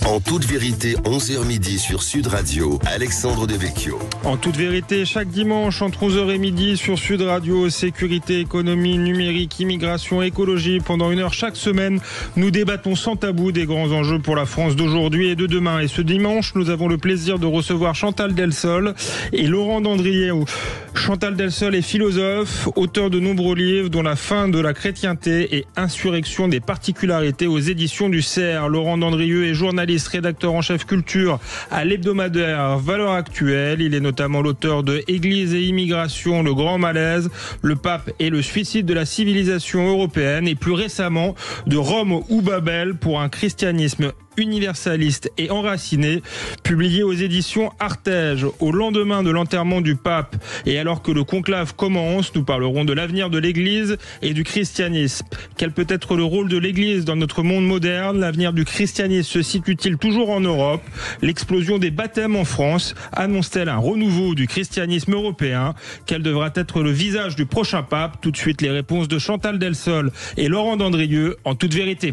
En toute vérité, 11h midi sur Sud Radio, Alexandre Devecchio. En toute vérité, chaque dimanche entre 11h et midi sur Sud Radio, sécurité, économie, numérique, immigration, écologie. Pendant 1 heure chaque semaine, nous débattons sans tabou des grands enjeux pour la France d'aujourd'hui et de demain. Et ce dimanche, nous avons le plaisir de recevoir Chantal Delsol et Laurent Dandrieux. Chantal Delsol est philosophe, auteur de nombreux livres dont La fin de la chrétienté et Insurrection des particularités aux éditions du Cerf. Laurent Dandrieux est journaliste, rédacteur en chef culture à l'hebdomadaire Valeurs Actuelles. Il est notamment l'auteur de Église et immigration, le grand malaise, le pape et le suicide de la civilisation européenne, et plus récemment de Rome ou Babel pour un christianisme universaliste et enraciné, publié aux éditions Artege. Au lendemain de l'enterrement du pape et alors que le conclave commence, nous parlerons de l'avenir de l'Église et du christianisme. Quel peut être le rôle de l'Église dans notre monde moderne? L'avenir du christianisme se situe-t-il toujours en Europe? L'explosion des baptêmes en France annonce-t-elle un renouveau du christianisme européen? Quel devra être le visage du prochain pape? Tout de suite, les réponses de Chantal Delsol et Laurent Dandrieux en toute vérité.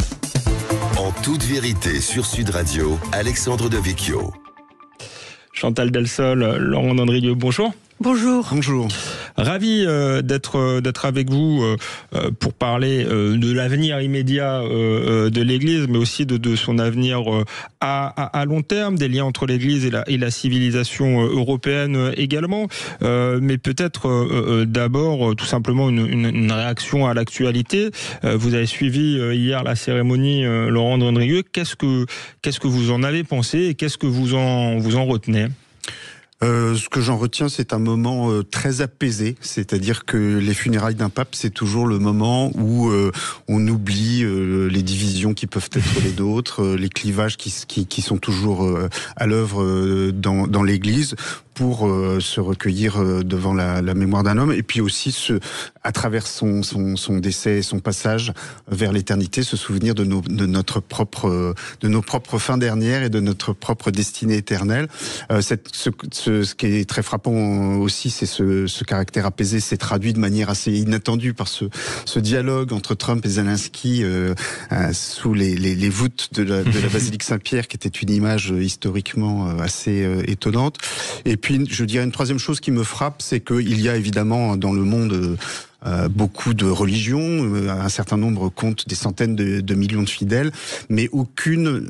En toute vérité sur Sud Radio, Alexandre Devecchio. Chantal Delsol, Laurent Dandrieux, bonjour. Bonjour. Bonjour. Ravi d'être avec vous pour parler de l'avenir immédiat de l'Église, mais aussi de son avenir à long terme, des liens entre l'Église et la civilisation européenne également. Mais peut-être d'abord tout simplement une réaction à l'actualité. Vous avez suivi hier la cérémonie Laurent Dandrieux. Qu'est-ce que vous en avez pensé et qu'est-ce que vous en retenez ? Ce que j'en retiens, c'est un moment très apaisé, c'est-à-dire que les funérailles d'un pape, c'est toujours le moment où on oublie les divisions qui peuvent être les nôtres, les clivages qui sont toujours à l'œuvre dans l'Église, pour se recueillir devant la mémoire d'un homme, et puis aussi à travers son décès, son passage vers l'éternité, se souvenir de nos propres fins dernières et de notre propre destinée éternelle. Ce qui est très frappant aussi, c'est ce caractère apaisé, s'est traduit de manière assez inattendue par ce dialogue entre Trump et Zelensky sous les voûtes de la basilique Saint-Pierre, qui était une image historiquement assez étonnante. Et puis, je dirais une troisième chose qui me frappe, c'est qu'il y a évidemment dans le monde beaucoup de religions, un certain nombre comptent des centaines de millions de fidèles, mais aucune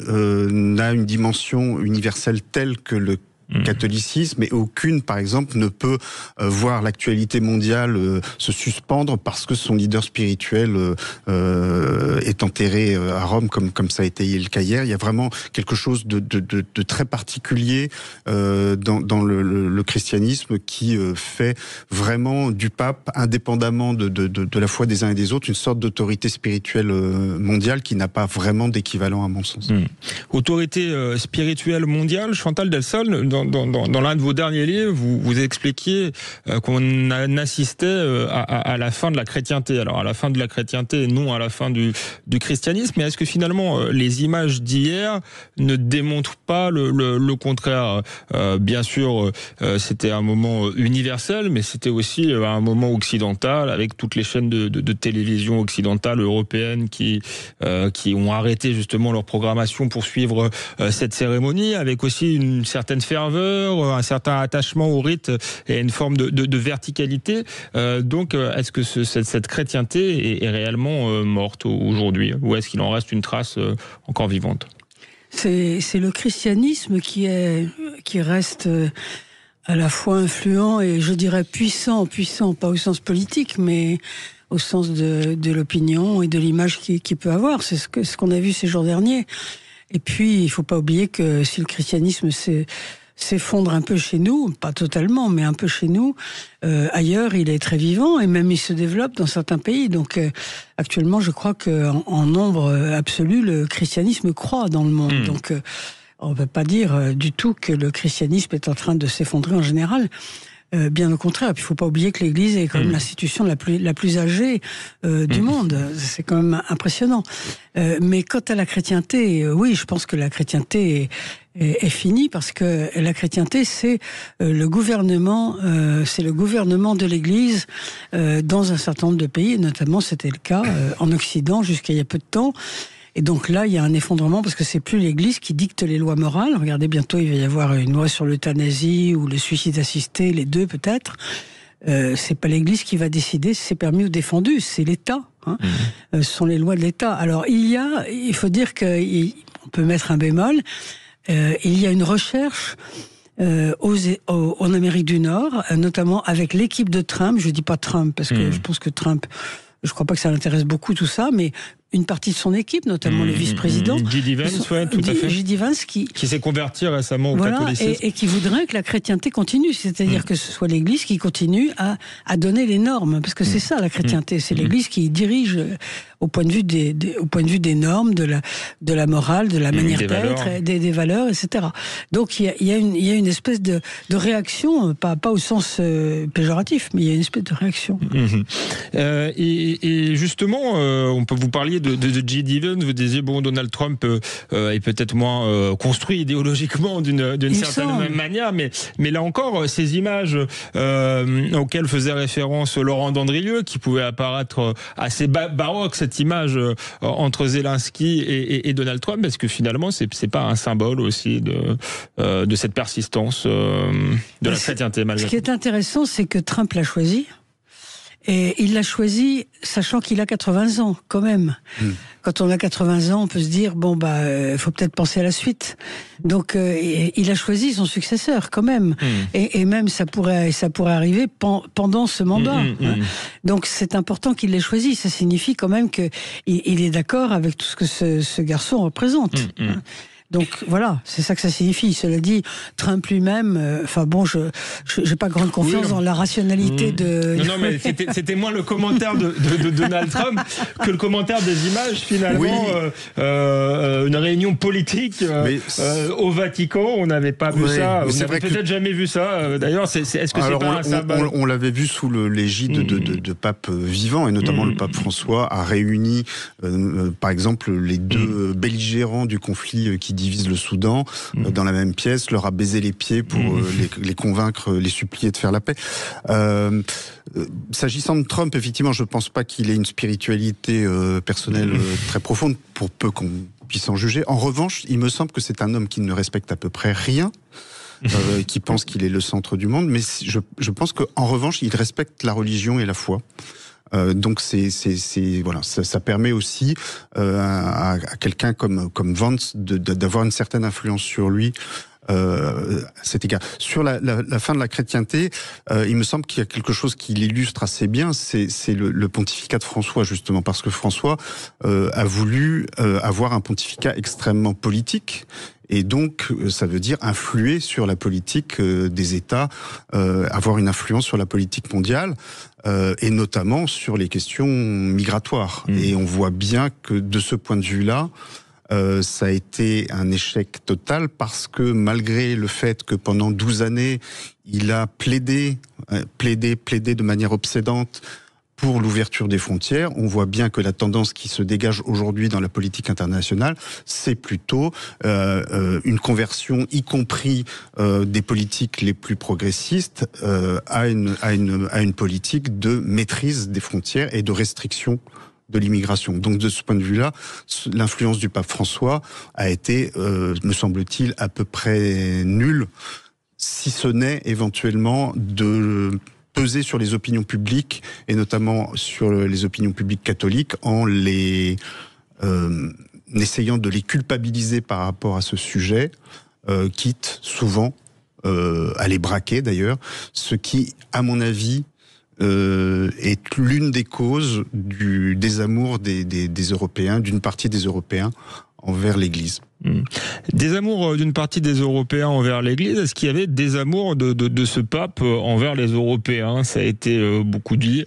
n'a une dimension universelle telle que le catholicisme, mais aucune, par exemple, ne peut voir l'actualité mondiale se suspendre parce que son leader spirituel est enterré à Rome, comme ça a été le cas hier. Il y a vraiment quelque chose de très particulier dans le christianisme qui fait vraiment du pape, indépendamment de la foi des uns et des autres, une sorte d'autorité spirituelle mondiale qui n'a pas vraiment d'équivalent à mon sens. Autorité spirituelle mondiale, Chantal Delsol, dans l'un de vos derniers livres, vous expliquiez qu'on assistait à la fin de la chrétienté. Alors à la fin de la chrétienté, non à la fin du christianisme. Mais est-ce que finalement les images d'hier ne démontrent pas le contraire? Bien sûr, c'était un moment universel, mais c'était aussi un moment occidental, avec toutes les chaînes de télévision occidentales, européennes, qui ont arrêté justement leur programmation pour suivre cette cérémonie, avec aussi une certaine ferveur, un certain attachement au rite et une forme de verticalité. Donc, est-ce que cette chrétienté est réellement morte aujourd'hui, ou est-ce qu'il en reste une trace encore vivante? C'est le christianisme qui reste à la fois influent et, je dirais, puissant, pas au sens politique, mais au sens de l'opinion et de l'image qu'il peut avoir. C'est ce qu'on a vu ces jours derniers. Et puis, il ne faut pas oublier que si le christianisme s'effondre un peu chez nous, pas totalement, mais un peu chez nous, ailleurs, il est très vivant et même il se développe dans certains pays. Donc, actuellement, je crois qu'en nombre absolu, le christianisme croît dans le monde. Donc, on ne peut pas dire du tout que le christianisme est en train de s'effondrer en général. Bien au contraire. Puis il ne faut pas oublier que l'Église est quand même l'institution la plus âgée du monde. C'est quand même impressionnant. Mais quant à la chrétienté, oui, je pense que la chrétienté est finie, parce que la chrétienté, c'est le gouvernement de l'Église dans un certain nombre de pays, et notamment c'était le cas en Occident jusqu'à il y a peu de temps. Et donc là, il y a un effondrement parce que c'est plus l'Église qui dicte les lois morales. Regardez, bientôt il va y avoir une loi sur l'euthanasie ou le suicide assisté, les deux peut-être. C'est pas l'Église qui va décider si c'est permis ou défendu, c'est l'État. Ce sont les lois de l'État. Alors il faut dire qu'on peut mettre un bémol. Il y a une recherche en Amérique du Nord, notamment avec l'équipe de Trump. Je dis pas Trump parce que je pense que Trump, je crois pas que ça l'intéresse beaucoup tout ça, mais une partie de son équipe, notamment le vice-président. J.D. Vance, ouais, tout à fait. J.D. Vance qui s'est converti récemment au catholicisme. Et qui voudrait que la chrétienté continue, c'est-à-dire que ce soit l'Église qui continue à donner les normes, parce que c'est ça la chrétienté, c'est l'Église qui dirige au point de vue des normes, de la morale, de la manière d'être, des valeurs, etc. Donc il y a une espèce de réaction, pas au sens péjoratif, mais il y a une espèce de réaction. Et justement, on peut vous parler de J.D. Vance, vous disiez Donald Trump est peut-être moins construit idéologiquement d'une certaine manière, mais là encore ces images auxquelles faisait référence Laurent Dandrieux, qui pouvaient apparaître assez baroques, cette image entre Zelensky et Donald Trump, est-ce que finalement c'est pas un symbole aussi de cette persistance de la chrétienté malgré tout? Ce qui est intéressant, c'est que Trump l'a choisi. Et il l'a choisi sachant qu'il a 80 ans, quand même. Quand on a 80 ans, on peut se dire, faut peut-être penser à la suite. Donc, il a choisi son successeur, quand même. Et même, ça pourrait arriver pendant ce mandat. Donc, c'est important qu'il l'ait choisi. Ça signifie quand même qu'il est d'accord avec tout ce que ce garçon représente. Donc voilà, c'est ça que ça signifie. Cela dit, Trump lui-même, je j'ai pas grande confiance dans la rationalité de... Non, mais c'était moins le commentaire de Donald Trump que le commentaire des images, finalement. Une réunion politique au Vatican, on n'avait pas vu ça. On n'avait peut-être jamais vu ça. D'ailleurs, est-ce que c'est pas un symbole? On l'avait vu sous l'égide de papes vivants, et notamment le pape François a réuni, par exemple, les deux belligérants du conflit qui divise le Soudan dans la même pièce, leur a baisé les pieds pour les convaincre, les supplier de faire la paix. S'agissant de Trump, effectivement, je ne pense pas qu'il ait une spiritualité personnelle très profonde, pour peu qu'on puisse en juger. En revanche, il me semble que c'est un homme qui ne respecte à peu près rien, qui pense qu'il est le centre du monde, mais je pense qu'en revanche, il respecte la religion et la foi. Donc ça permet aussi à quelqu'un comme Vance d'avoir une certaine influence sur lui. Cet égard. Sur la fin de la chrétienté, il me semble qu'il y a quelque chose qui l'illustre assez bien, c'est le pontificat de François, justement, parce que François a voulu avoir un pontificat extrêmement politique, et donc ça veut dire influer sur la politique des États, avoir une influence sur la politique mondiale, et notamment sur les questions migratoires. Et on voit bien que de ce point de vue-là, ça a été un échec total, parce que malgré le fait que pendant 12 années, il a plaidé de manière obsédante pour l'ouverture des frontières, on voit bien que la tendance qui se dégage aujourd'hui dans la politique internationale, c'est plutôt une conversion, y compris des politiques les plus progressistes, à une politique de maîtrise des frontières et de restriction de l'immigration. Donc de ce point de vue-là, l'influence du pape François a été, me semble-t-il, à peu près nulle, si ce n'est éventuellement de peser sur les opinions publiques, et notamment sur les opinions publiques catholiques, en essayant de les culpabiliser par rapport à ce sujet, quitte souvent à les braquer d'ailleurs, ce qui, à mon avis, est l'une des causes du désamour des Européens, d'une partie des Européens envers l'Église. Désamour d'une partie des Européens envers l'Église. Est-ce qu'il y avait désamour de ce pape envers les Européens? Ça a été beaucoup dit,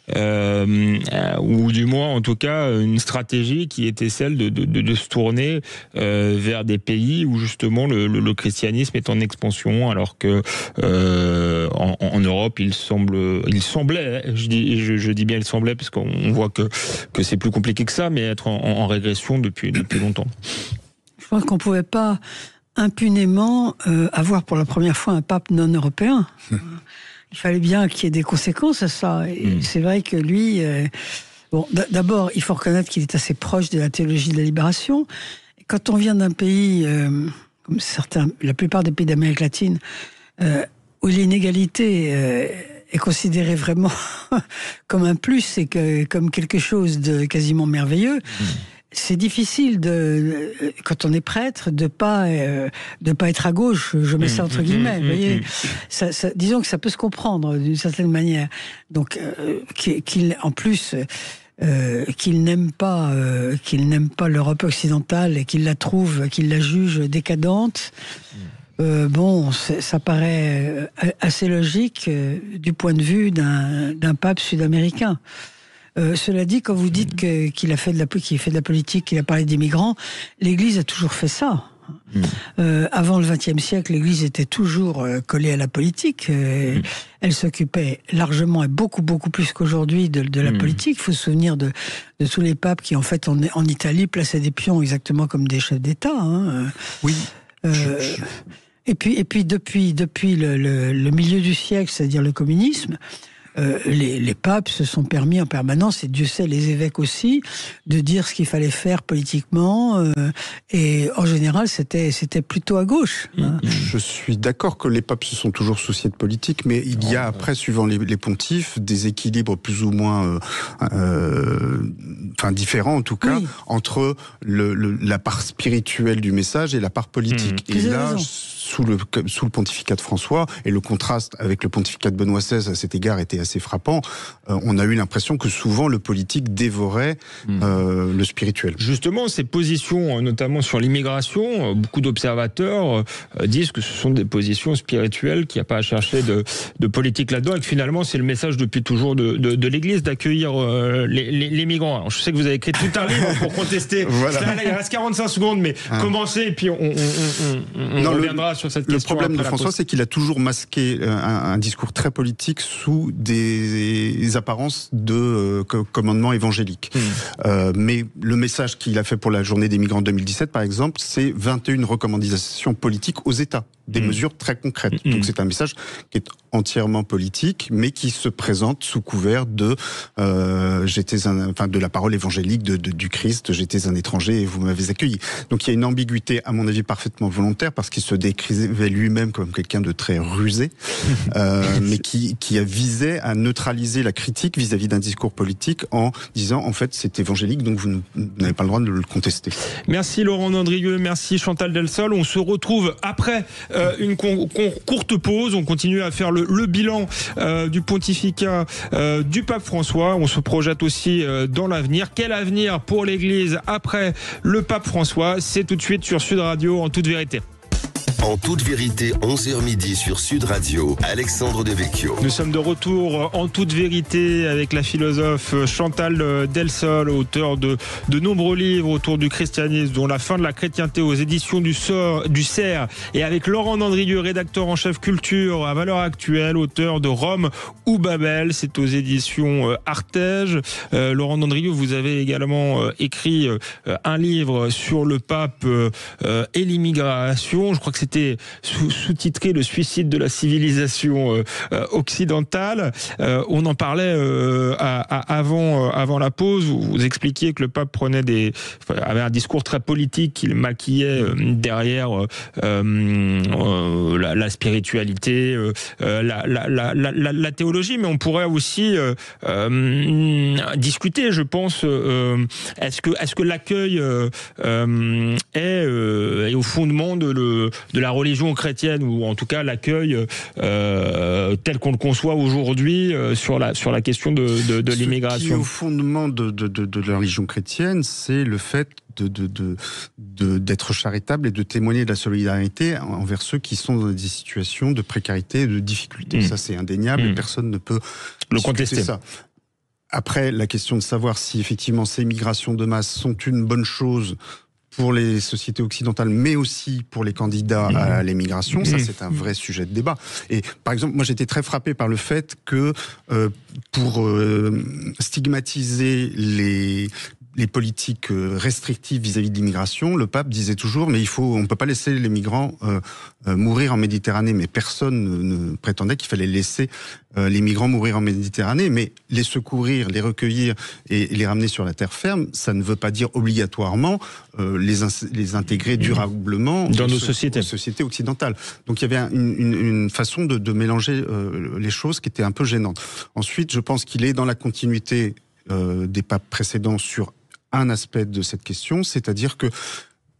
ou du moins en tout cas une stratégie qui était celle de se tourner vers des pays où justement le christianisme est en expansion, alors que en Europe il semblait, je dis bien il semblait, parce qu'on voit que c'est plus compliqué que ça, mais être en régression depuis longtemps. Je pense qu'on ne pouvait pas impunément avoir pour la première fois un pape non européen. Il fallait bien qu'il y ait des conséquences à ça. Et c'est vrai que lui, Bon, d'abord, il faut reconnaître qu'il est assez proche de la théologie de la libération. Quand on vient d'un pays, comme la plupart des pays d'Amérique latine, où l'inégalité est considérée vraiment comme un plus et comme quelque chose de quasiment merveilleux, c'est difficile quand on est prêtre, de pas être à gauche. Je mets ça entre guillemets. Vous voyez, disons que ça peut se comprendre d'une certaine manière. Donc, en plus. Qu'il n'aime pas l'Europe occidentale et qu'il la juge décadente. Ça paraît assez logique du point de vue d'un pape sud-américain. Cela dit, quand vous dites qu'il fait de la politique, qu'il a parlé des migrants, l'Église a toujours fait ça. Avant le XXe siècle, l'Église était toujours collée à la politique. Elle s'occupait largement et beaucoup plus qu'aujourd'hui de la politique. Il faut se souvenir de tous les papes qui, en fait, en Italie, plaçaient des pions exactement comme des chefs d'État. Oui. Et puis depuis le milieu du siècle, c'est-à-dire le communisme, les papes se sont permis en permanence, et Dieu sait les évêques aussi, de dire ce qu'il fallait faire politiquement, et en général c'était plutôt à gauche. Je suis d'accord que les papes se sont toujours souciés de politique, mais il y a après, suivant les pontifes, des équilibres plus ou moins différents en tout cas, entre la part spirituelle du message et la part politique. Et là, sous le pontificat de François, et le contraste avec le pontificat de Benoît XVI à cet égard était assez frappant, on a eu l'impression que souvent le politique dévorait le spirituel. Justement, ces positions, notamment sur l'immigration, beaucoup d'observateurs disent que ce sont des positions spirituelles, qu'il n'y a pas à chercher de politique là-dedans, et que finalement c'est le message depuis toujours de l'Église d'accueillir les migrants. Alors, je sais que vous avez écrit tout un livre pour contester. Voilà. Là, il reste 45 secondes, mais commencez et puis on reviendra sur cette question. Le problème de François, c'est qu'il a toujours masqué un discours très politique sous des apparences de commandement évangélique. Mais le message qu'il a fait pour la journée des migrants 2017, par exemple, c'est 21 recommandations politiques aux États, des mesures très concrètes. Donc c'est un message qui est entièrement politique, mais qui se présente sous couvert de la parole évangélique du Christ. J'étais un étranger et vous m'avez accueilli. Donc il y a une ambiguïté, à mon avis, parfaitement volontaire, parce qu'il se décrivait lui-même comme quelqu'un de très rusé, mais qui visait à neutraliser la critique vis-à-vis d'un discours politique en disant, en fait, c'est évangélique, donc vous n'avez pas le droit de le contester. Merci Laurent Andrieux, merci Chantal Delsol. On se retrouve après une courte pause. On continue à faire le bilan du pontificat du pape François. On se projette aussi dans l'avenir. Quel avenir pour l'Église après le pape François? C'est tout de suite sur Sud Radio, en toute vérité. En toute vérité, 11h midi sur Sud Radio, Alexandre Devecchio. Nous sommes de retour en toute vérité avec la philosophe Chantal Delsol, auteure de nombreux livres autour du christianisme, dont La fin de la chrétienté aux éditions du Cerf, et avec Laurent Andrieux, rédacteur en chef culture à Valeurs Actuelles, auteur de Rome ou Babel, c'est aux éditions Artege. Laurent Andrieux, vous avez également écrit un livre sur le pape et l'immigration. Je crois que c'était sous-titré Le suicide de la civilisation occidentale. On en parlait avant la pause. Vous expliquiez que le pape avait un discours très politique qu'il maquillait derrière la spiritualité, la théologie, mais on pourrait aussi discuter, je pense, est-ce que l'accueil est au fondement de la religion chrétienne, ou en tout cas l'accueil tel qu'on le conçoit aujourd'hui sur la question de l'immigration. Ce qui est au fondement de la religion chrétienne, c'est le fait d'être charitable et de témoigner de la solidarité envers ceux qui sont dans des situations de précarité et de difficulté. Ça, c'est indéniable et personne ne peut le contester. Ça. Après, la question de savoir si effectivement ces migrations de masse sont une bonne chose pour les sociétés occidentales, mais aussi pour les candidats à l'émigration, ça c'est un vrai sujet de débat. Et par exemple, moi j'étais très frappé par le fait que pour stigmatiser les politiques restrictives vis-à-vis de l'immigration, le pape disait toujours, mais on peut pas laisser les migrants mourir en Méditerranée. Mais personne ne prétendait qu'il fallait laisser les migrants mourir en Méditerranée, mais les secourir, les recueillir et les ramener sur la terre ferme, ça ne veut pas dire obligatoirement les intégrer durablement dans nos sociétés occidentales. Donc il y avait une façon de mélanger les choses qui était un peu gênante. Ensuite, je pense qu'il est dans la continuité des papes précédents sur un aspect de cette question, c'est-à-dire que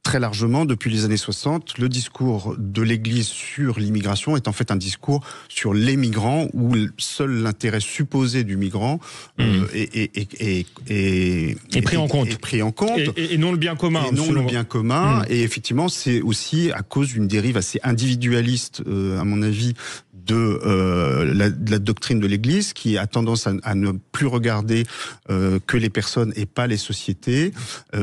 très largement, depuis les années 60, le discours de l'Église sur l'immigration est en fait un discours sur les migrants, où seul l'intérêt supposé du migrant est pris en compte. Et non le bien commun. Et non le bien commun. Et effectivement, c'est aussi à cause d'une dérive assez individualiste, à mon avis, de la doctrine de l'Église, qui a tendance à ne plus regarder que les personnes et pas les sociétés.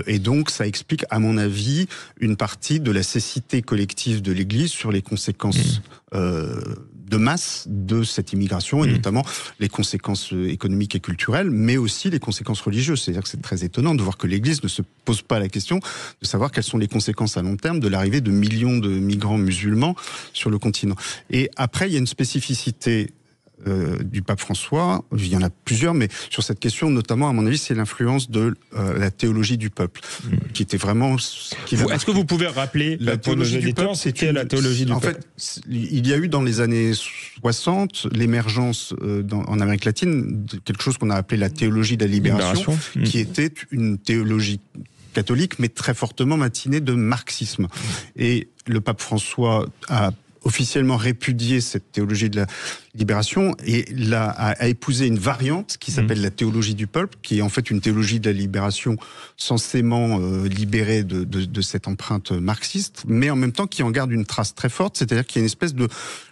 Et donc, ça explique, à mon avis, une partie de la cécité collective de l'Église sur les conséquences de masse de cette immigration, et notamment les conséquences économiques et culturelles, mais aussi les conséquences religieuses. C'est-à-dire que c'est très étonnant de voir que l'Église ne se pose pas la question de savoir quelles sont les conséquences à long terme de l'arrivée de millions de migrants musulmans sur le continent. Et après, il y a une spécificité du pape François, il y en a plusieurs, mais sur cette question, notamment, à mon avis, c'est l'influence de la théologie du peuple, qui était vraiment... Est-ce que vous pouvez rappeler la théologie du peuple, c'était la théologie du peuple? En fait, il y a eu dans les années 60 l'émergence en Amérique latine de quelque chose qu'on a appelé la théologie de la libération. Qui était une théologie catholique, mais très fortement matinée de marxisme. Et le pape François a officiellement répudié cette théologie de la libération et a épousé une variante qui s'appelle la théologie du peuple, qui est en fait une théologie de la libération censément libérée de cette empreinte marxiste, mais en même temps qui en garde une trace très forte, c'est-à-dire qu'il y a une espèce de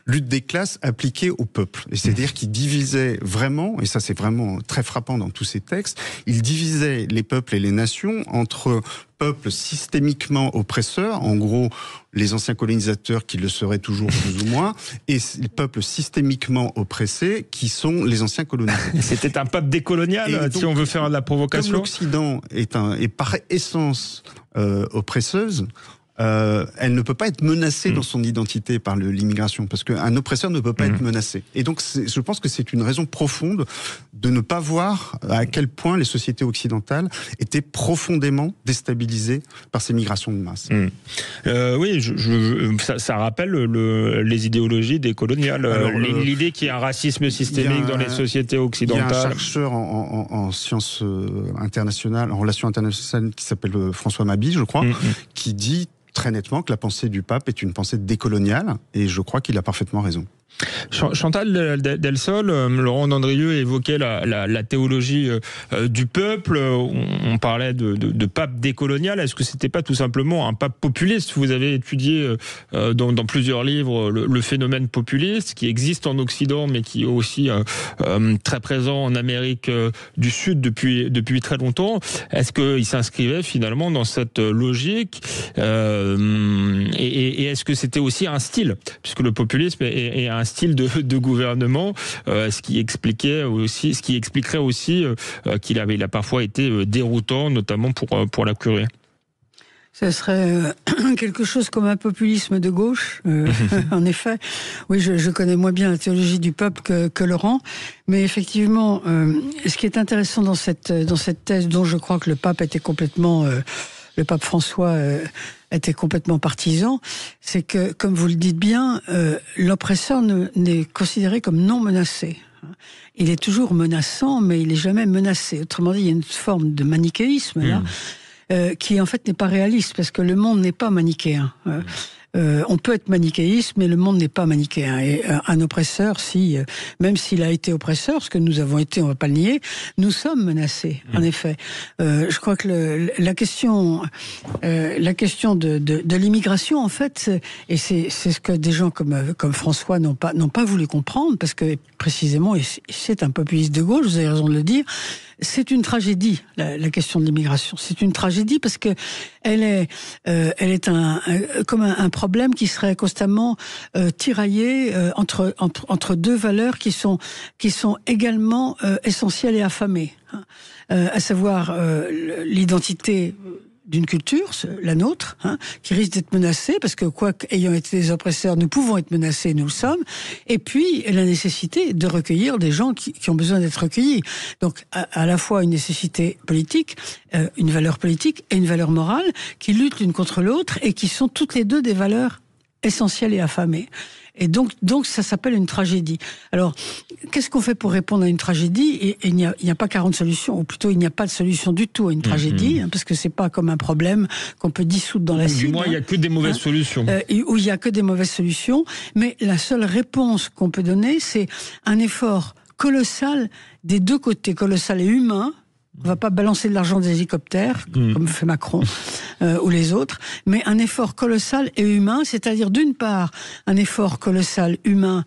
lutte des classes appliquée au peuple. Et c'est-à-dire qu'il divisait vraiment, et ça c'est vraiment très frappant dans tous ces textes, il divisait les peuples et les nations entre peuples systémiquement oppresseurs, en gros les anciens colonisateurs qui le seraient toujours plus ou moins, et les peuples systémiquement oppressés qui sont les anciens colonisateurs. C'était un peuple décolonial, si on veut faire de la provocation. Comme l'Occident est par essence oppresseuse, elle ne peut pas être menacée dans son identité par l'immigration, parce qu'un oppresseur ne peut pas être menacé. Et donc, je pense que c'est une raison profonde de ne pas voir à quel point les sociétés occidentales étaient profondément déstabilisées par ces migrations de masse. Oui, ça rappelle les idéologies décoloniales. L'idée qu'il y a un racisme systémique dans les sociétés occidentales. Il y a un chercheur en sciences internationales, en relations internationales, qui s'appelle François Mabille, je crois, qui dit très nettement que la pensée du pape est une pensée décoloniale, et je crois qu'il a parfaitement raison. Chantal Delsol, Laurent Dandrieux évoquait la théologie du peuple. On parlait de pape décolonial. Est-ce que c'était pas tout simplement un pape populiste? Vous avez étudié dans plusieurs livres le phénomène populiste qui existe en Occident, mais qui est aussi très présent en Amérique du Sud depuis très longtemps. Est-ce qu'il s'inscrivait finalement dans cette logique et est-ce que c'était aussi un style, puisque le populisme est un style de gouvernement, ce qui expliquerait aussi qu'il a parfois été déroutant, notamment pour la curie. Ça serait quelque chose comme un populisme de gauche, en effet. Oui, je connais moins bien la théologie du peuple que Laurent, mais effectivement, ce qui est intéressant dans cette thèse, dont je crois que le pape était complètement... le pape François était complètement partisan, c'est que, comme vous le dites bien, l'oppresseur n'est considéré comme non menacé. Il est toujours menaçant, mais il n'est jamais menacé. Autrement dit, il y a une forme de manichéisme là, qui en fait n'est pas réaliste, parce que le monde n'est pas manichéen. On peut être manichéiste, mais le monde n'est pas manichéen. Et un oppresseur, même s'il a été oppresseur, ce que nous avons été, on ne va pas le nier, nous sommes menacés, en effet. Je crois que la question de l'immigration, en fait, et c'est ce que des gens comme François n'ont pas voulu comprendre, parce que précisément, et c'est un populiste de gauche, vous avez raison de le dire, c'est une tragédie, la question de l'immigration. C'est une tragédie parce que elle est comme un problème qui serait constamment tiraillé entre deux valeurs qui sont également essentielles et affamées. à savoir l'identité d'une culture, la nôtre, qui risque d'être menacée, parce que quoi qu'ayant été des oppresseurs, nous pouvons être menacés, nous le sommes, et puis la nécessité de recueillir des gens qui ont besoin d'être recueillis. Donc à la fois une nécessité politique, une valeur politique et une valeur morale, qui luttent l'une contre l'autre, et qui sont toutes les deux des valeurs essentielles et affamées. Et donc ça s'appelle une tragédie. Alors, qu'est-ce qu'on fait pour répondre à une tragédie ? Et il n'y a pas 40 solutions, ou plutôt il n'y a pas de solution du tout à une tragédie, parce que c'est pas comme un problème qu'on peut dissoudre dans l'acide. Du moins, il n'y a que des mauvaises solutions. Où il n'y a que des mauvaises solutions, mais la seule réponse qu'on peut donner, c'est un effort colossal des deux côtés, colossal et humain. On va pas balancer de l'argent des hélicoptères, comme fait Macron, ou les autres, mais un effort colossal et humain, c'est-à-dire d'une part, un effort colossal humain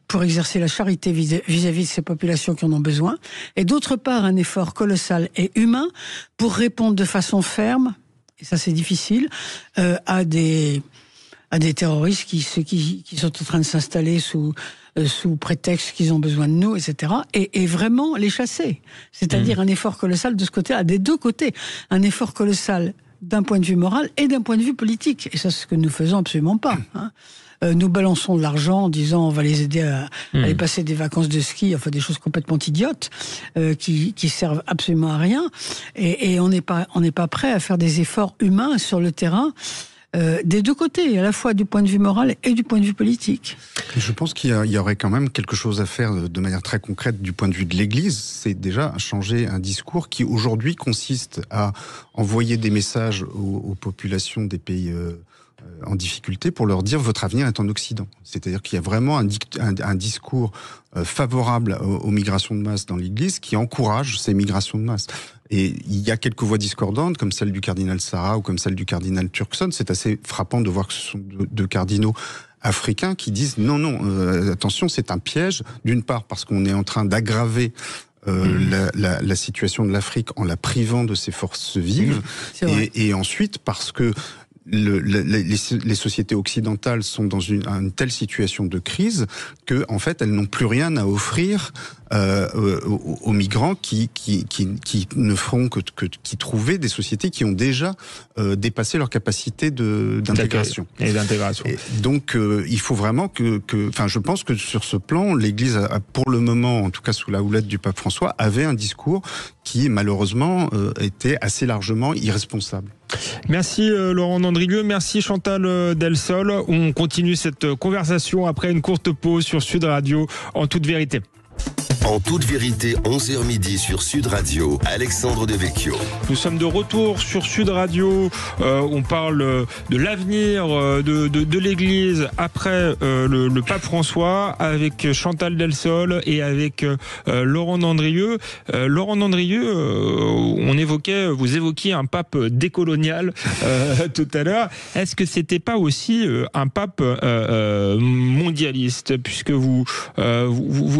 pour exercer la charité vis-à-vis de ces populations qui en ont besoin, et d'autre part, un effort colossal et humain pour répondre de façon ferme, et ça c'est difficile, à des terroristes qui sont en train de s'installer sous prétexte qu'ils ont besoin de nous, etc. Et vraiment les chasser. C'est-à-dire un effort colossal de ce côté-là, des deux côtés. Un effort colossal d'un point de vue moral et d'un point de vue politique. Et ça, c'est ce que nous faisons absolument pas. Nous balançons de l'argent en disant on va les aider à aller passer des vacances de ski, enfin des choses complètement idiotes, qui servent absolument à rien. Et on n'est pas prêt à faire des efforts humains sur le terrain, des deux côtés, à la fois du point de vue moral et du point de vue politique. Je pense qu'il y aurait quand même quelque chose à faire de manière très concrète du point de vue de l'Église, c'est déjà changer un discours qui aujourd'hui consiste à envoyer des messages aux populations des pays en difficulté pour leur dire votre avenir est en Occident. C'est-à-dire qu'il y a vraiment un discours favorable aux migrations de masse dans l'Église qui encourage ces migrations de masse. Et il y a quelques voix discordantes, comme celle du cardinal Sarah ou comme celle du cardinal Turkson. C'est assez frappant de voir que ce sont deux cardinaux africains qui disent non, attention, c'est un piège. D'une part parce qu'on est en train d'aggraver la situation de l'Afrique en la privant de ses forces vives, et ensuite parce que les sociétés occidentales sont dans une telle situation de crise que, en fait, elles n'ont plus rien à offrir aux migrants qui ne feront qui trouver des sociétés qui ont déjà dépassé leur capacité d'intégration. Et d'intégration. Et donc, il faut vraiment je pense que sur ce plan, l'Église a, pour le moment, en tout cas sous la houlette du pape François, avait un discours qui, malheureusement, était assez largement irresponsable. Merci Laurent Dandrigueux, merci Chantal Delsol. On continue cette conversation après une courte pause sur Sud Radio, En toute vérité. En toute vérité, 11h midi sur Sud Radio, Alexandre Devecchio. Nous sommes de retour sur Sud Radio. On parle de l'avenir de l'Église après le pape François, avec Chantal Delsol et avec Laurent Dandrigueux. Laurent Dandrigueux, vous évoquiez un pape décolonial tout à l'heure. Est-ce que c'était pas aussi un pape mondialiste, puisque vous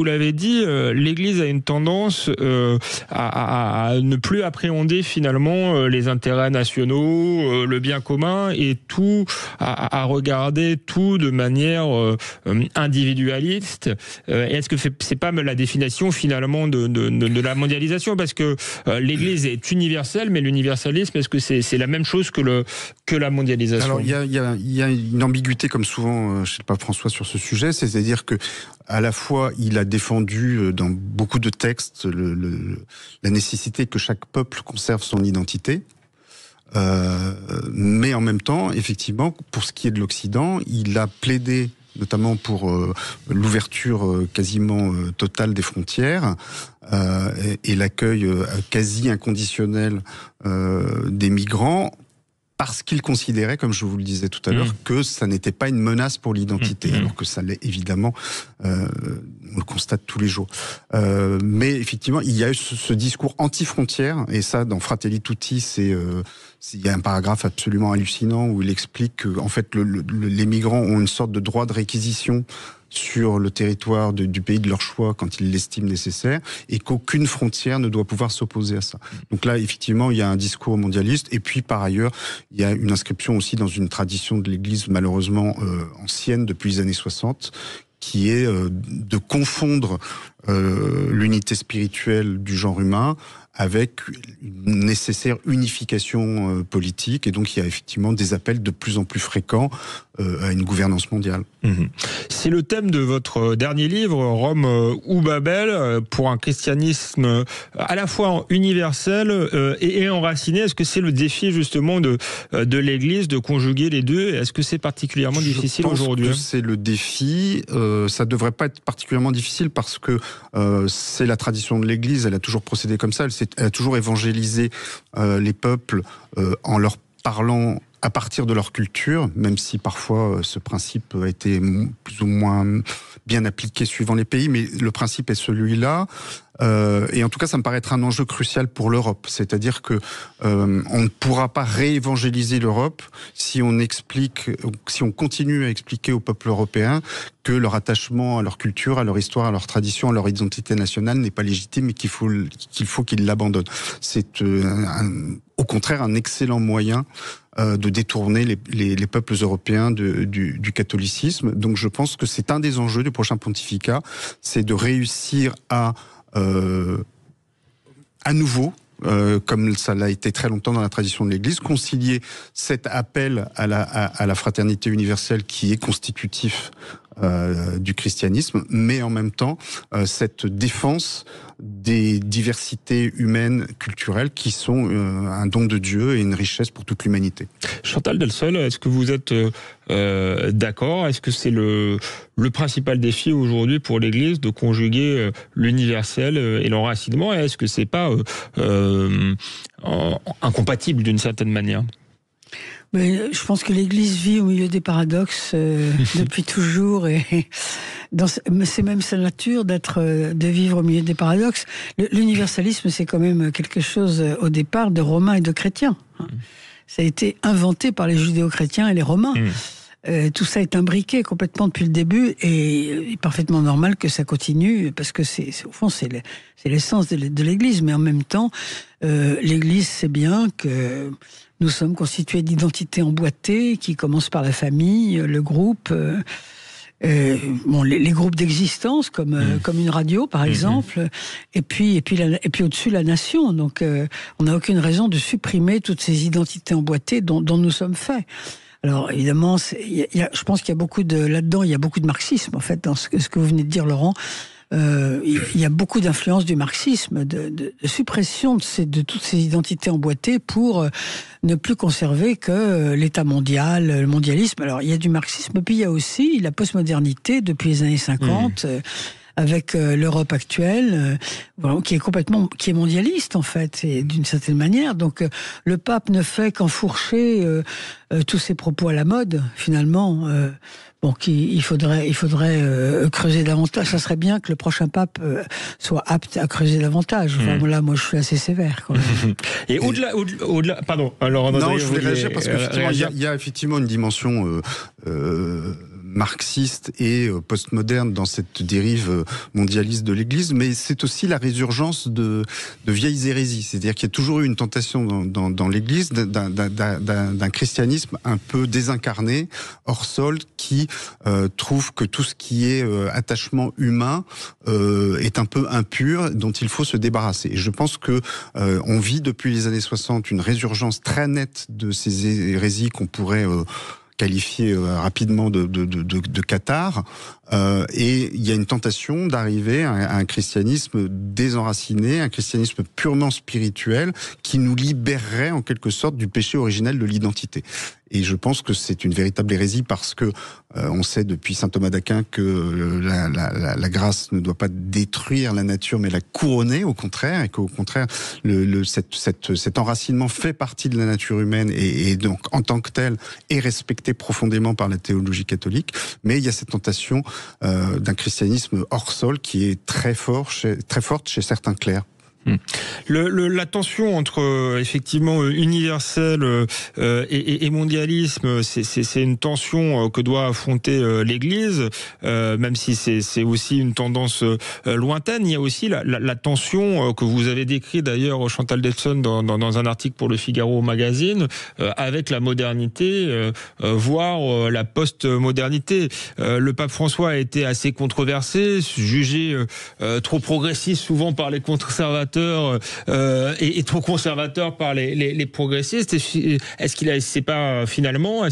l'avez dit, l'Église a une tendance à ne plus appréhender finalement les intérêts nationaux, le bien commun, et tout à regarder tout de manière individualiste. Est-ce que c'est pas la définition finalement de la mondialisation, parce que l'Église est universelle, mais l'universalisme, est-ce que c'est la même chose que la mondialisation? Alors il y a une ambiguïté, comme souvent chez le pape François, sur ce sujet, c'est-à-dire que à la fois il a défendu dans beaucoup de textes la nécessité que chaque peuple conserve son identité, mais en même temps, effectivement, pour ce qui est de l'Occident, il a plaidé notamment pour l'ouverture quasiment totale des frontières et l'accueil quasi inconditionnel des migrants, parce qu'il considérait, comme je vous le disais tout à l'heure, que ça n'était pas une menace pour l'identité, alors que ça l'est évidemment, on le constate tous les jours. Mais effectivement, il y a eu ce discours anti-frontière, et ça, dans Fratelli Tutti, il y a un paragraphe absolument hallucinant où il explique que, en fait, les migrants ont une sorte de droit de réquisition sur le territoire du pays de leur choix quand ils l'estiment nécessaire, et qu'aucune frontière ne doit pouvoir s'opposer à ça. Donc là, effectivement, il y a un discours mondialiste, et puis par ailleurs, il y a une inscription aussi dans une tradition de l'Église malheureusement ancienne depuis les années 60, qui est de confondre l'unité spirituelle du genre humain avec une nécessaire unification politique. Et donc, il y a effectivement des appels de plus en plus fréquents à une gouvernance mondiale. C'est le thème de votre dernier livre, Rome ou Babel, pour un christianisme à la fois universel et enraciné. Est-ce que c'est le défi justement de l'Église de conjuguer les deux? Est-ce que c'est particulièrement difficile aujourd'hui? Je pense que c'est le défi. Ça ne devrait pas être particulièrement difficile parce que c'est la tradition de l'Église. Elle a toujours procédé comme ça. Elle a toujours évangélisé les peuples en leur parlant à partir de leur culture, même si parfois ce principe a été plus ou moins bien appliqué suivant les pays, mais le principe est celui-là. Et en tout cas, ça me paraît être un enjeu crucial pour l'Europe. C'est-à-dire que on ne pourra pas réévangéliser l'Europe si on continue à expliquer au peuple européen que leur attachement à leur culture, à leur histoire, à leur tradition, à leur identité nationale n'est pas légitime et qu'il faut qu'ils l'abandonnent. C'est au contraire un excellent moyen de détourner les peuples européens du catholicisme. Donc je pense que c'est un des enjeux du prochain pontificat, c'est de réussir à nouveau, comme ça l'a été très longtemps dans la tradition de l'Église, concilier cet appel à la fraternité universelle qui est constitutif du christianisme, mais en même temps cette défense des diversités humaines, culturelles, qui sont un don de Dieu et une richesse pour toute l'humanité. Chantal Delsol, est-ce que vous êtes d'accord? Est-ce que c'est le principal défi aujourd'hui pour l'Église de conjuguer l'universel et l'enracinement? Et est-ce que c'est pas incompatible d'une certaine manière? Mais je pense que l'Église vit au milieu des paradoxes depuis toujours, et c'est même sa nature de vivre au milieu des paradoxes. L'universalisme, c'est quand même quelque chose au départ de romains et de chrétiens. Ça a été inventé par les judéo-chrétiens et les romains. Tout ça est imbriqué complètement depuis le début, et il est parfaitement normal que ça continue, parce que au fond c'est l'essence de l'Église. Mais en même temps, l'Église sait bien que nous sommes constitués d'identités emboîtées qui commencent par la famille, le groupe, les groupes d'existence comme une radio par exemple, et puis au-dessus la nation. Donc on n'a aucune raison de supprimer toutes ces identités emboîtées dont nous sommes faits. Alors évidemment, je pense qu'il y a beaucoup là-dedans, il y a beaucoup de marxisme en fait dans ce que vous venez de dire, Laurent. Il y a beaucoup d'influence du marxisme, de suppression de toutes ces identités emboîtées pour ne plus conserver que l'État mondial, le mondialisme. Alors il y a du marxisme, puis il y a aussi la postmodernité depuis les années 50. Avec l'Europe actuelle, qui est mondialiste en fait, et d'une certaine manière. Donc le pape ne fait qu'enfourcher tous ses propos à la mode, finalement. Il faudrait creuser davantage. Ça serait bien que le prochain pape soit apte à creuser davantage. Enfin, là, moi, je suis assez sévère, quand même. Et au-delà, pardon. Alors, non, je voulais réagir parce qu'effectivement, il y a effectivement une dimension marxiste et postmoderne dans cette dérive mondialiste de l'Église, mais c'est aussi la résurgence de vieilles hérésies. C'est-à-dire qu'il y a toujours eu une tentation dans l'Église d'un christianisme un peu désincarné, hors sol, qui trouve que tout ce qui est attachement humain est un peu impur, dont il faut se débarrasser. Et je pense que on vit depuis les années 60 une résurgence très nette de ces hérésies qu'on pourrait qualifié rapidement de cathare, et il y a une tentation d'arriver à un christianisme désenraciné, un christianisme purement spirituel qui nous libérerait en quelque sorte du péché originel de l'identité. Et je pense que c'est une véritable hérésie parce que on sait depuis saint Thomas d'Aquin que la grâce ne doit pas détruire la nature mais la couronner au contraire, et qu'au contraire cet enracinement fait partie de la nature humaine et donc en tant que tel est respecté profondément par la théologie catholique. Mais il y a cette tentation d'un christianisme hors sol qui est très forte chez certains clercs. La tension entre effectivement universel et mondialisme, c'est une tension que doit affronter l'Église, même si c'est aussi une tendance lointaine. Il y a aussi la tension que vous avez décrite d'ailleurs, Chantal Delsson, dans un article pour Le Figaro magazine, avec la modernité, voire la post-modernité. Le pape François a été assez controversé, jugé trop progressiste souvent par les conservateurs et trop conservateur par les progressistes. Est-ce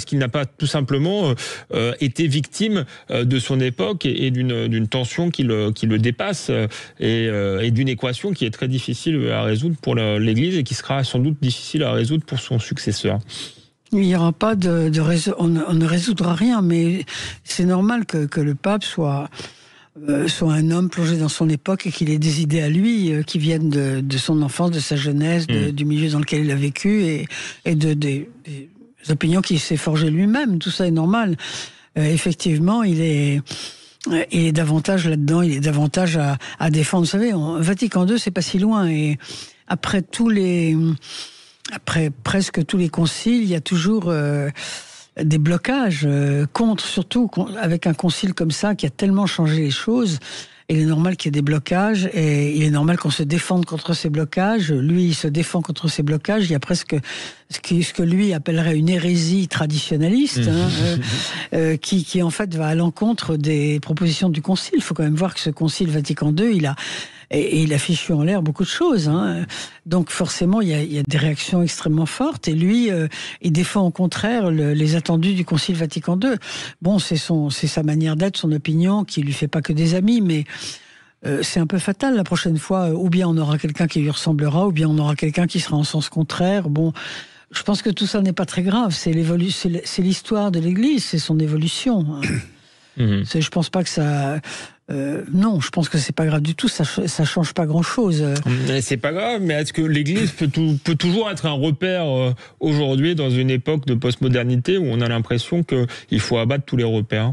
qu'il n'a pas tout simplement été victime de son époque et d'une tension qui le dépasse et d'une équation qui est très difficile à résoudre pour l'Église et qui sera sans doute difficile à résoudre pour son successeur? Il n'y aura pas on ne résoudra rien, mais c'est normal que le pape soit un homme plongé dans son époque et qu'il ait des idées à lui qui viennent de son enfance, de sa jeunesse, du milieu dans lequel il a vécu et des opinions qu'il s'est forgées lui-même. Tout ça est normal. Effectivement, il est davantage là-dedans, il est davantage à défendre. Vous savez, Vatican II, c'est pas si loin. Et après presque tous les conciles, il y a toujours des blocages contre, surtout avec un concile comme ça qui a tellement changé les choses. Il est normal qu'il y ait des blocages et il est normal qu'on se défende contre ces blocages. Lui, il se défend contre ces blocages. Il y a presque ce que lui appellerait une hérésie traditionnaliste, qui en fait va à l'encontre des propositions du concile. Il faut quand même voir que ce concile Vatican II, il a fichu en l'air beaucoup de choses. Donc forcément, il y a des réactions extrêmement fortes. Et lui, il défend au contraire les attendus du Concile Vatican II. Bon, c'est sa manière d'être, son opinion, qui lui fait pas que des amis, mais c'est un peu fatal la prochaine fois. Ou bien on aura quelqu'un qui lui ressemblera, ou bien on aura quelqu'un qui sera en sens contraire. Bon, je pense que tout ça n'est pas très grave. C'est l'histoire de l'Église, c'est son évolution. Je pense pas que ça... non, je pense que c'est pas grave du tout, ça change pas grand-chose. C'est pas grave, mais est-ce que l'Église peut toujours être un repère aujourd'hui dans une époque de postmodernité où on a l'impression qu'il faut abattre tous les repères?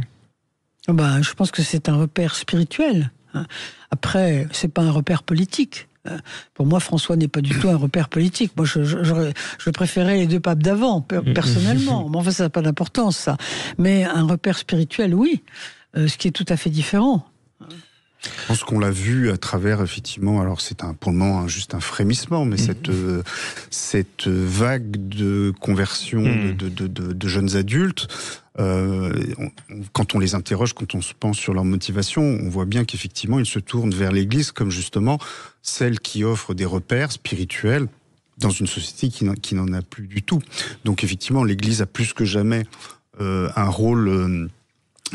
Je pense que c'est un repère spirituel. Après, c'est pas un repère politique. Pour moi, François n'est pas du tout un repère politique. Moi, je préférais les deux papes d'avant, personnellement. Mais enfin, ça n'a pas d'importance, ça. Mais un repère spirituel, oui. Ce qui est tout à fait différent. Je pense qu'on l'a vu à travers, effectivement, alors c'est pour le moment juste un frémissement, mais cette vague de conversion de jeunes adultes, quand on les interroge, quand on se pense sur leur motivation, on voit bien qu'effectivement ils se tournent vers l'Église comme justement celle qui offre des repères spirituels dans une société qui n'en a plus du tout. Donc effectivement, l'Église a plus que jamais un rôle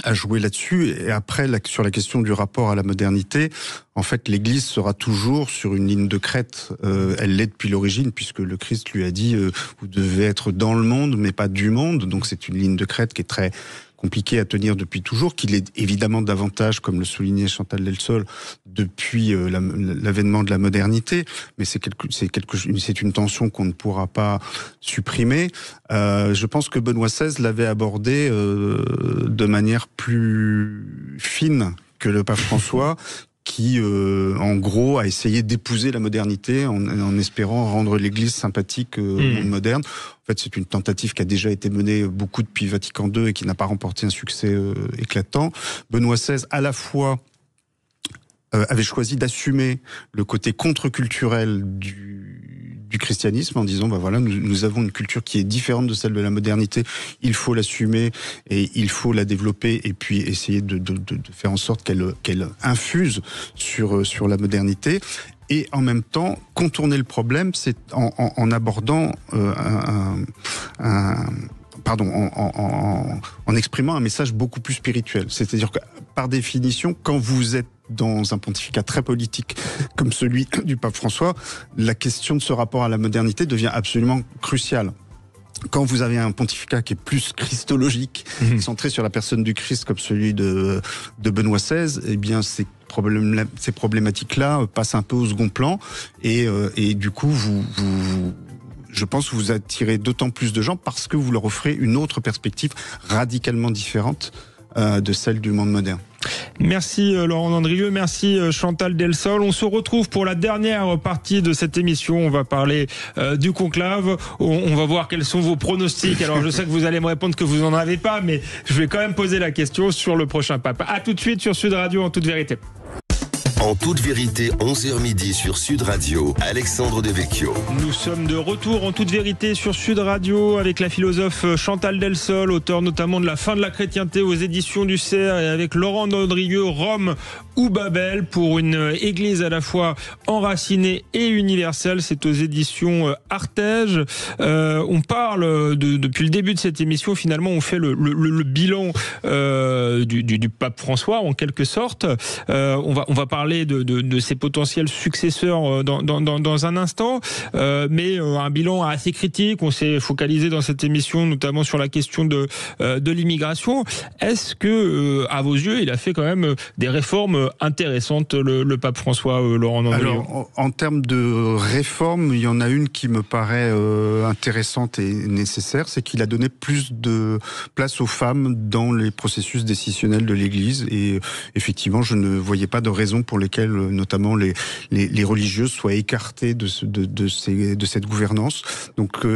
à jouer là-dessus. Et après, sur la question du rapport à la modernité, en fait, l'Église sera toujours sur une ligne de crête. Elle l'est depuis l'origine, puisque le Christ lui a dit vous devez être dans le monde, mais pas du monde. Donc c'est une ligne de crête qui est très compliqué à tenir depuis toujours, qu'il est évidemment davantage, comme le soulignait Chantal Delsson, depuis l'avènement de la modernité, mais c'est une tension qu'on ne pourra pas supprimer. Je pense que Benoît XVI l'avait abordé de manière plus fine que le pape François, qui, en gros, a essayé d'épouser la modernité en espérant rendre l'Église sympathique au monde moderne. En fait, c'est une tentative qui a déjà été menée beaucoup depuis Vatican II et qui n'a pas remporté un succès éclatant. Benoît XVI, à la fois, avait choisi d'assumer le côté contre-culturel du christianisme en disant nous avons une culture qui est différente de celle de la modernité, il faut l'assumer et il faut la développer et puis essayer de faire en sorte qu'elle infuse sur la modernité. Et en même temps, contourner le problème, c'est en abordant en exprimant un message beaucoup plus spirituel. C'est-à-dire que, par définition, quand vous êtes dans un pontificat très politique comme celui du pape François, la question de ce rapport à la modernité devient absolument cruciale. Quand vous avez un pontificat qui est plus christologique, centré sur la personne du Christ comme celui de Benoît XVI, eh bien ces problématiques-là passent un peu au second plan et du coup je pense que vous attirez d'autant plus de gens parce que vous leur offrez une autre perspective radicalement différente de celle du monde moderne. Merci Laurent Dandrieux, merci Chantal Delsol. On se retrouve pour la dernière partie de cette émission. On va parler du conclave. On va voir quels sont vos pronostics. Alors je sais que vous allez me répondre que vous n'en avez pas, mais je vais quand même poser la question sur le prochain pape. À tout de suite sur Sud Radio, en toute vérité. En toute vérité, 11h midi sur Sud Radio, Alexandre Devecchio. Nous sommes de retour en toute vérité sur Sud Radio avec la philosophe Chantal Delsol, auteur notamment de La fin de la chrétienté aux éditions du Cerf, et avec Laurent Dandrieux, Rome ou Babel, pour une église à la fois enracinée et universelle. C'est aux éditions Artege. On parle depuis le début de cette émission, finalement on fait le bilan du pape François en quelque sorte. On va parler de ses potentiels successeurs dans un instant, mais un bilan assez critique. On s'est focalisé dans cette émission notamment sur la question de l'immigration. Est-ce que, à vos yeux, il a fait quand même des réformes intéressantes, le pape François, Laurent Dandrieux? Alors, en termes de réformes, il y en a une qui me paraît intéressante et nécessaire, c'est qu'il a donné plus de place aux femmes dans les processus décisionnels de l'Église, et effectivement, je ne voyais pas de raison pour lesquelles notamment les religieuses soient écartées de cette gouvernance. Donc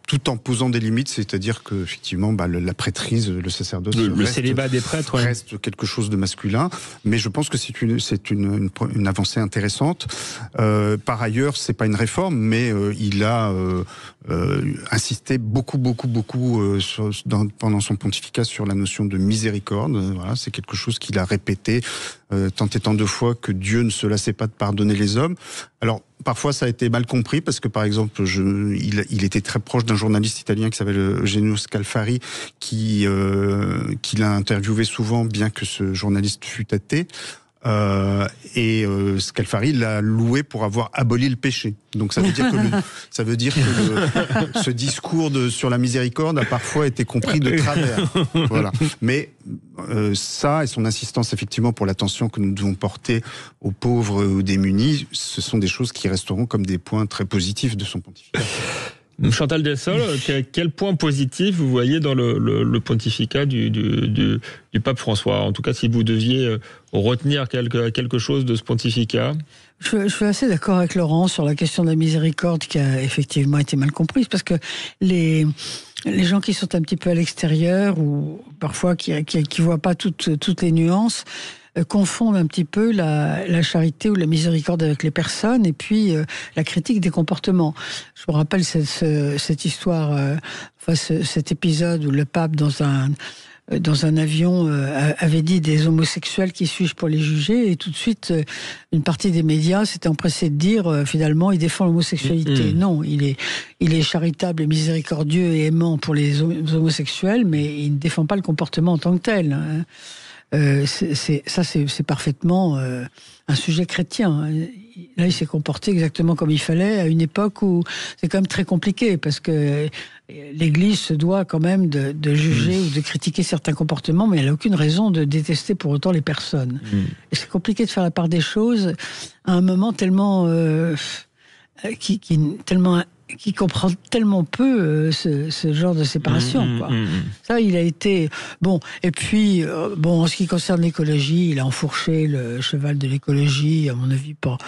tout en posant des limites, c'est-à-dire que effectivement, la prêtrise, le sacerdoce, le célibat des prêtres, reste quelque chose de masculin. Mais je pense que c'est une avancée intéressante. Par ailleurs, c'est pas une réforme, mais il a insisté beaucoup pendant son pontificat sur la notion de miséricorde. Voilà, c'est quelque chose qu'il a répété tant et tant de fois, que Dieu ne se lassait pas de pardonner les hommes. Alors, parfois, ça a été mal compris, parce que, par exemple, il était très proche d'un journaliste italien qui s'appelle Eugenio Scalfari, qui l'a interviewé souvent, bien que ce journaliste fût athée. Scalfari l'a loué pour avoir aboli le péché. Donc ça veut dire que ce discours sur la miséricorde a parfois été compris de travers. Voilà. Mais ça et son insistance effectivement pour l'attention que nous devons porter aux pauvres, aux démunis, ce sont des choses qui resteront comme des points très positifs de son pontificat. Chantal Delsol, quel point positif vous voyez dans le pontificat du pape François? En tout cas, si vous deviez retenir quelque chose de ce pontificat. Je suis assez d'accord avec Laurent sur la question de la miséricorde, qui a effectivement été mal comprise, parce que les gens qui sont un petit peu à l'extérieur, ou parfois qui voient pas toutes les nuances, confondent un petit peu la charité ou la miséricorde avec les personnes, et puis la critique des comportements. Je me rappelle cette histoire, cet épisode où le pape, dans un avion, avait dit des homosexuels, qui suis-je pour les juger, et tout de suite une partie des médias s'était empressée de dire finalement il défend l'homosexualité. Non, il est charitable et miséricordieux et aimant pour les homosexuels, mais il ne défend pas le comportement en tant que tel. C'est parfaitement un sujet chrétien. Là, il s'est comporté exactement comme il fallait, à une époque où c'est quand même très compliqué, parce que l'Église se doit quand même de juger ou de critiquer certains comportements, mais elle n'a aucune raison de détester pour autant les personnes. Et c'est compliqué de faire la part des choses à un moment tellement qui comprend tellement peu ce genre de séparation, quoi. Ça, il a été bon. Et puis, en ce qui concerne l'écologie, il a enfourché le cheval de l'écologie, à mon avis, pas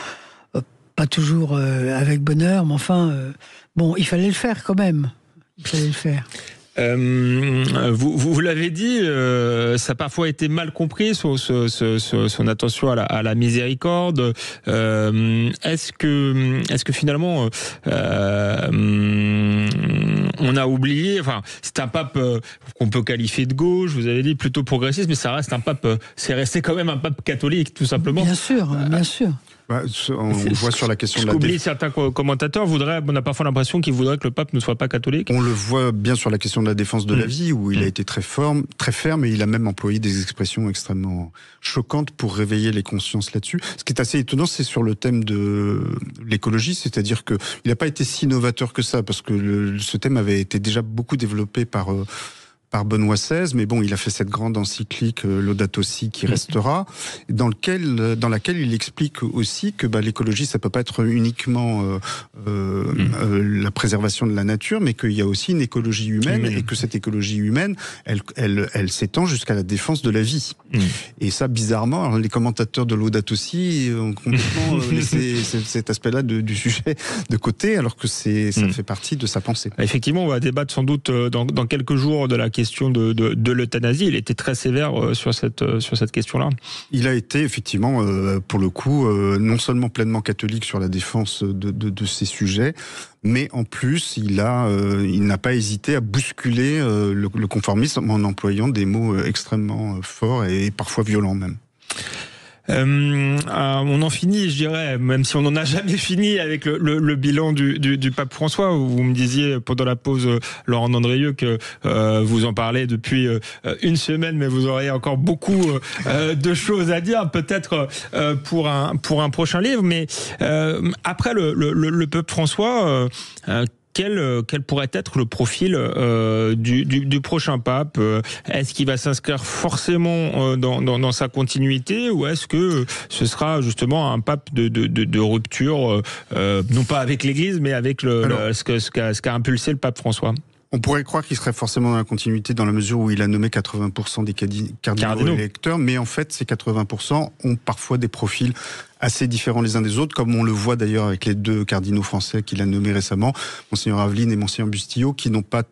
toujours avec bonheur, mais enfin, il fallait le faire quand même. Il fallait le faire. Vous l'avez dit, ça a parfois été mal compris, son attention à la miséricorde. Est-ce que finalement on a oublié, enfin, c'est un pape qu'on peut qualifier de gauche, vous avez dit plutôt progressiste, mais ça reste un pape, c'est resté quand même un pape catholique, tout simplement. Bien sûr, bien sûr. On voit sur la question de la défense. Certains commentateurs on a parfois l'impression qu'ils voudraient que le pape ne soit pas catholique. On le voit bien sur la question de la défense de la vie, où il a été très ferme, et il a même employé des expressions extrêmement choquantes pour réveiller les consciences là-dessus. Ce qui est assez étonnant, c'est sur le thème de l'écologie, c'est-à-dire que il n'a pas été si novateur que ça, parce que ce thème avait été déjà beaucoup développé par Benoît XVI, mais bon, il a fait cette grande encyclique Laudato Si qui restera, dans laquelle il explique aussi que l'écologie, ça peut pas être uniquement la préservation de la nature, mais qu'il y a aussi une écologie humaine, et que cette écologie humaine, elle s'étend jusqu'à la défense de la vie. Et ça, bizarrement, alors, les commentateurs de Laudato aussi ont complètement laissé cet aspect-là du sujet de côté, alors que ça fait partie de sa pensée. Effectivement, on va débattre sans doute dans quelques jours de la question de l'euthanasie. Il était très sévère sur cette question-là. Il a été effectivement, pour le coup, non seulement pleinement catholique sur la défense de ces sujets, mais en plus, il n'a pas hésité à bousculer le conformisme en employant des mots extrêmement forts et parfois violents même. On en finit, je dirais, même si on n'en a jamais fini avec le bilan du pape François. Vous me disiez pendant la pause, Laurent Dandrieux, que vous en parlez depuis une semaine, mais vous auriez encore beaucoup de choses à dire, peut-être pour un prochain livre. Mais après le pape François, quel pourrait être le profil du prochain pape? Est-ce qu'il va s'inscrire forcément dans sa continuité, ou est-ce que ce sera justement un pape de rupture, non pas avec l'Église, mais avec ce qu'a impulsé le pape François? On pourrait croire qu'il serait forcément dans la continuité dans la mesure où il a nommé 80% des cardinaux électeurs, mais en fait, ces 80% ont parfois des profils assez différents les uns des autres, comme on le voit d'ailleurs avec les 2 cardinaux français qu'il a nommés récemment, Monseigneur Aveline et Monseigneur Bustillo, qui n'ont pas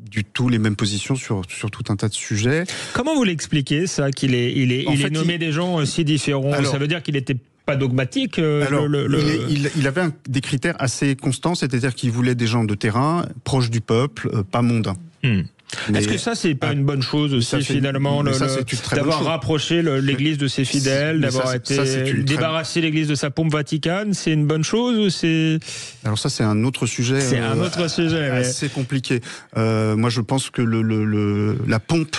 du tout les mêmes positions sur tout un tas de sujets. Comment vous l'expliquez, ça, qu'il ait nommé des gens si différents? Ça veut dire qu'il était pas dogmatique. Il avait des critères assez constants, c'est-à-dire qu'il voulait des gens de terrain, proches du peuple, pas mondains. Est-ce que ça, c'est pas une bonne chose aussi, finalement, d'avoir rapproché l'Église de ses fidèles, d'avoir débarrassé l'Église de sa pompe vaticane? C'est une bonne chose, ou c'est... Alors ça, c'est un autre sujet. C'est un autre sujet. Assez compliqué. Moi, je pense que la pompe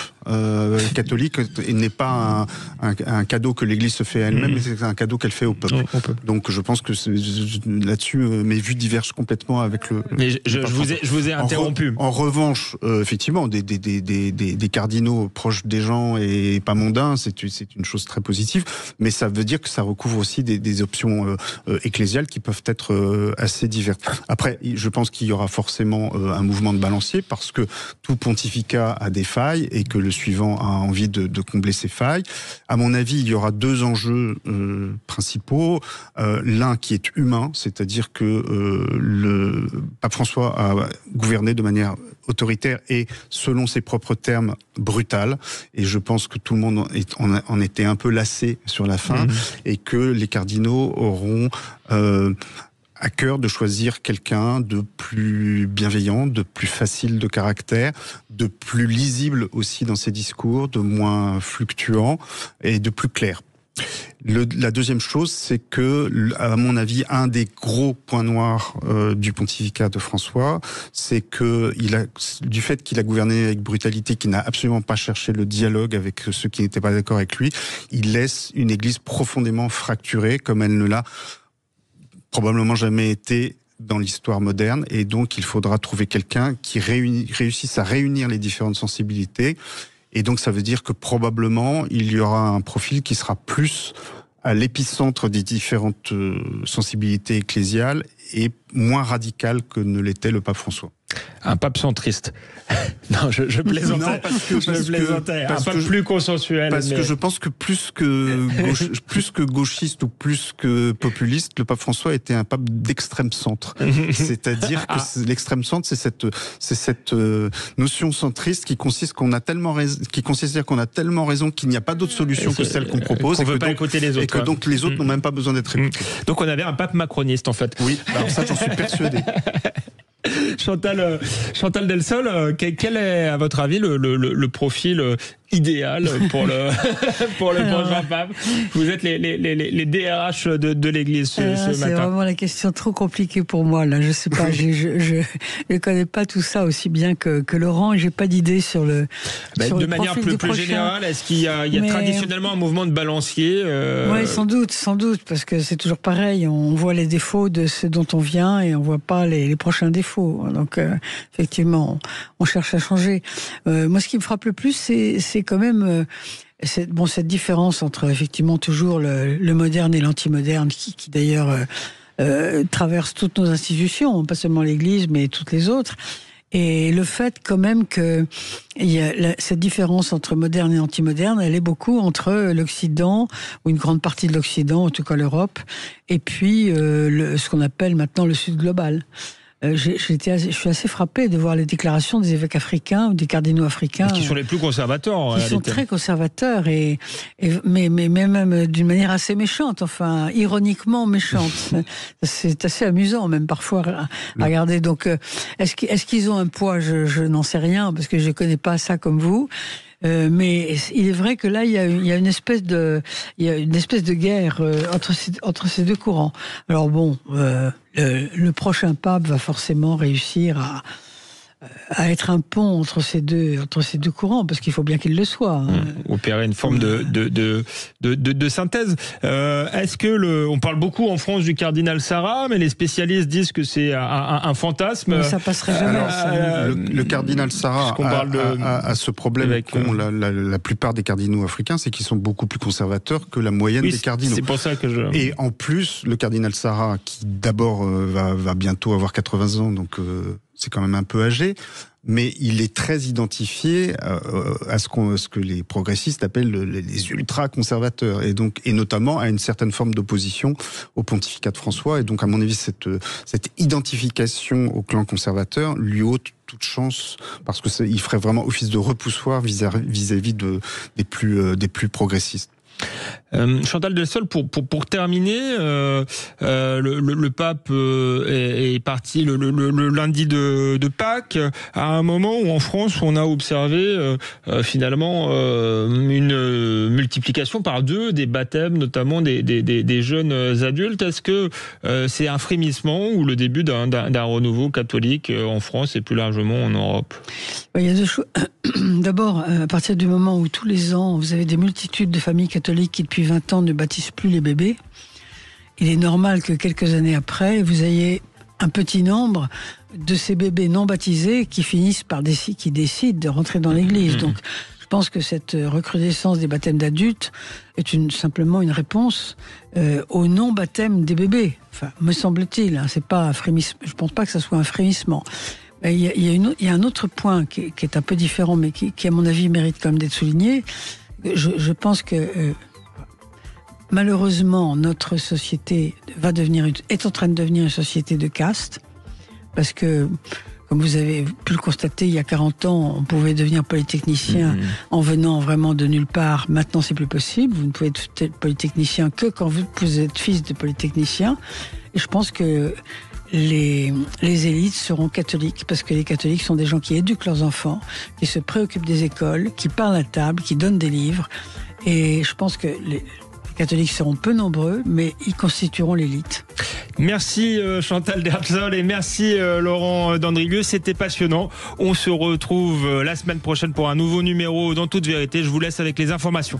catholique n'est pas un cadeau que l'Église se fait à elle-même, mais c'est un cadeau qu'elle fait au peuple. Donc je pense que là-dessus, mes vues divergent complètement avec le... Mais je vous ai interrompu. En revanche, effectivement, des cardinaux proches des gens et pas mondains, c'est une chose très positive, mais ça veut dire que ça recouvre aussi des options ecclésiales qui peuvent être assez diverses. Après, je pense qu'il y aura forcément un mouvement de balancier, parce que tout pontificat a des failles et que le suivant a envie de combler ces failles. À mon avis, il y aura 2 enjeux principaux. L'un qui est humain, c'est-à-dire que le pape François a gouverné de manière autoritaire et, selon ses propres termes, brutale. Et je pense que tout le monde en était un peu lassé sur la fin, et que les cardinaux auront à cœur de choisir quelqu'un de plus bienveillant, de plus facile de caractère, de plus lisible aussi dans ses discours, de moins fluctuant et de plus clair. La deuxième chose, c'est que, à mon avis, un des gros points noirs du pontificat de François, c'est que du fait qu'il a gouverné avec brutalité, qu'il n'a absolument pas cherché le dialogue avec ceux qui n'étaient pas d'accord avec lui, il laisse une Église profondément fracturée, comme elle ne l'a probablement jamais été dans l'histoire moderne, et donc il faudra trouver quelqu'un qui réussisse à réunir les différentes sensibilités. Et donc ça veut dire que probablement il y aura un profil qui sera plus à l'épicentre des différentes sensibilités ecclésiales et moins radical que ne l'était le pape François. Un pape centriste. Non, je plaisantais. Non, un pape plus consensuel. Parce que je pense que plus que gauchiste ou plus que populiste, le pape François était un pape d'extrême centre. C'est-à-dire que l'extrême centre, c'est cette notion centriste qui consiste à dire qu'on a tellement raison qu'il n'y a pas d'autre solution que celle qu'on propose. On ne veut pas écouter les autres. Et que donc les autres n'ont même pas besoin d'être écoutés. Donc on avait un pape macroniste, en fait. Oui, alors ça, j'en suis persuadé. Chantal Delsol, quel est, à votre avis, le profil idéal pour le prochain pape? Vous êtes les DRH de l'Église ce matin. C'est vraiment la question trop compliquée pour moi, là. Je sais pas, je ne connais pas tout ça aussi bien que Laurent, et j'ai pas d'idée sur le sur de le manière profil plus générale, est-ce qu'il y a traditionnellement un mouvement de balancier Oui, sans doute, parce que c'est toujours pareil, on voit les défauts de ce dont on vient et on voit pas les prochains défauts. Donc effectivement, on cherche à changer. Moi, ce qui me frappe le plus, c'est quand même cette différence entre effectivement toujours le moderne et l'anti-moderne, qui d'ailleurs traverse toutes nos institutions, pas seulement l'Église, mais toutes les autres. Et le fait quand même que il y a cette différence entre moderne et anti-moderne, elle est beaucoup entre l'Occident, ou une grande partie de l'Occident, en tout cas l'Europe, et puis ce qu'on appelle maintenant le Sud global. Je suis assez frappé de voir les déclarations des évêques africains ou des cardinaux africains. Qui sont les plus conservateurs. Qui sont très conservateurs mais même d'une manière assez méchante, enfin, ironiquement méchante. C'est assez amusant, même parfois, à regarder. Donc, est-ce qu'ils ont un poids? Je n'en sais rien, parce que je ne connais pas ça comme vous. Mais il est vrai que là, il y a une espèce de guerre entre ces deux courants. Alors bon, le prochain pape va forcément réussir à être un pont entre ces deux courants, parce qu'il faut bien qu'il le soit. Opérer une forme de synthèse. Est-ce que on parle beaucoup en France du cardinal Sarah, mais les spécialistes disent que c'est un fantasme. Mais ça passerait jamais. Le cardinal Sarah a ce problème qu'ont la plupart des cardinaux africains, c'est qu'ils sont beaucoup plus conservateurs que la moyenne des cardinaux. C'est pour ça que Et en plus, le cardinal Sarah, qui d'abord va bientôt avoir 80 ans, donc c'est quand même un peu âgé, mais il est très identifié à ce que les progressistes appellent les ultra-conservateurs, et notamment à une certaine forme d'opposition au pontificat de François. Et donc, à mon avis, cette identification au clan conservateur lui ôte toute chance, parce que il ferait vraiment office de repoussoir vis-à-vis des plus progressistes. Chantal Delsol, pour terminer, le pape est parti le lundi de Pâques, à un moment où en France on a observé finalement une multiplication par 2 des baptêmes, notamment des jeunes adultes. Est-ce que c'est un frémissement ou le début d'un renouveau catholique en France et plus largement en Europe? Il y a 2 choses. D'abord, à partir du moment où tous les ans vous avez des multitudes de familles catholiques qui depuis 20 ans ne baptisent plus les bébés, il est normal que quelques années après, vous ayez un petit nombre de ces bébés non baptisés qui décident de rentrer dans l'église. Donc, je pense que cette recrudescence des baptêmes d'adultes est simplement une réponse au non-baptême des bébés. Enfin, me semble-t-il, hein, c'est pas un frémissement. Je pense pas que ça soit un frémissement. Il y a un autre point qui est un peu différent, mais qui à mon avis mérite quand même d'être souligné. Je pense que malheureusement notre société est en train de devenir une société de caste, parce que, comme vous avez pu le constater, il y a 40 ans, on pouvait devenir polytechnicien en venant vraiment de nulle part. Maintenant, c'est plus possible. Vous ne pouvez être polytechnicien que quand vous êtes fils de polytechnicien. Et je pense que les élites seront catholiques, parce que les catholiques sont des gens qui éduquent leurs enfants, qui se préoccupent des écoles, qui parlent à table, qui donnent des livres. Et je pense que les catholiques seront peu nombreux, mais ils constitueront l'élite. Merci Chantal Delsol et merci Laurent Dandrigueux, c'était passionnant. On se retrouve la semaine prochaine pour un nouveau numéro dans Toute Vérité. Je vous laisse avec les informations.